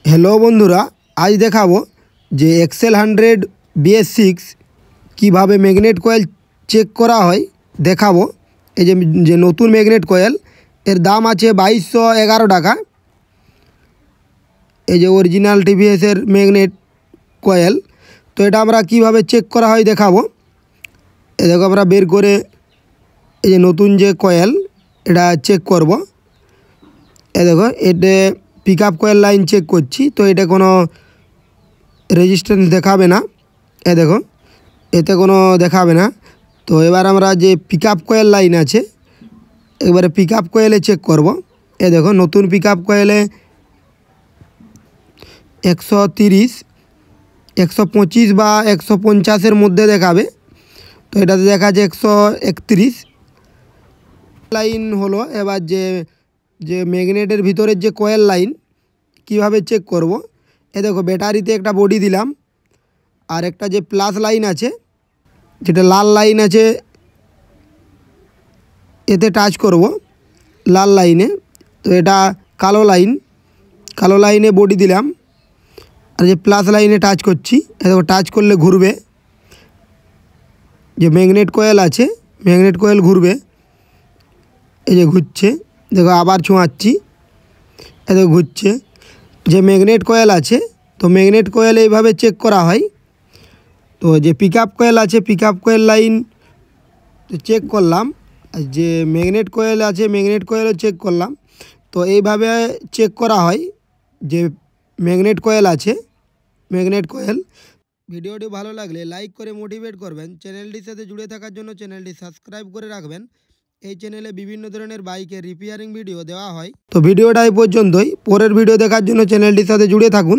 Hello बंधुरा आज देखाबो जे एक्सेल 100 BS6 কিভাবে ম্যাগনেট কয়েল চেক করা হয় দেখাবো। এই যে নতুন ম্যাগনেট কয়েল এর দাম আছে 2211 টাকা। এই যে অরিজিনাল টিভিএস এর ম্যাগনেট কয়েল, তো এটা আমরা কিভাবে চেক করা হয় দেখাবো। এই দেখো আমরা বের করে এই যে নতুন যে কয়েল এটা চেক করব। এই দেখো এটা পিকআপ কয়েল লাইন চেক করছি, তো এটা কোনো রেজিস্ট্যান্স দেখাবে না। এই দেখো এতে কোনো দেখাবে না। তো এবার আমরা যে পিকআপ কয়েল লাইন আছে একবারে পিকআপ কয়েলে চেক করব। এই দেখো নতুন পিকআপ কয়েলে 130, 125 বা 150-এর মধ্যে দেখাবে। তো এটাতে দেখা যায় 131 লাইন হলো। এবার যে ম্যাগনেটের ভিতরের যে কয়েল লাইন কিভাবে চেক করব। এই দেখো ব্যাটারিতে একটা বডি দিলাম, আর একটা যে প্লাস লাইন আছে যেটা লাল লাইন আছে এতে টাচ করব লাল লাইনে। তো এটা কালো লাইনে বডি দিলাম, আর যে প্লাস লাইনে টাচ করছি। দেখো টাচ করলে ঘুরবে, যে ম্যাগনেট কয়েল আছে ম্যাগনেট কয়েল ঘুরবে। এই যে ঘুরছে, দেখো আবার ছোঁয়াচ্ছি, এই দেখো ঘুরছে। যে ম্যাগনেট কয়েল আছে তো ম্যাগনেট কয়েল এইভাবে চেক করা হয়। তো যে পিকআপ কয়েল আছে পিকআপ কয়েল লাইন চেক করলাম, আর যে ম্যাগনেট কয়েল আছে ম্যাগনেট কয়েলও চেক করলাম। তো এইভাবে চেক করা হয় যে ম্যাগনেট কয়েল আছে ম্যাগনেট কয়েল। ভিডিওটি ভালো লাগলে লাইক করে মোটিভেট করবেন। চ্যানেলটির সাথে জুড়ে থাকার জন্য চ্যানেলটি সাবস্ক্রাইব করে রাখবেন। এই চ্যানেলে বিভিন্ন ধরনের বাইকের রিপেয়ারিং ভিডিও দেওয়া হয়। তো ভিডিওটা এই পর্যন্তই। পরের ভিডিও দেখার জন্য চ্যানেলটির সাথে জুড়ে থাকুন।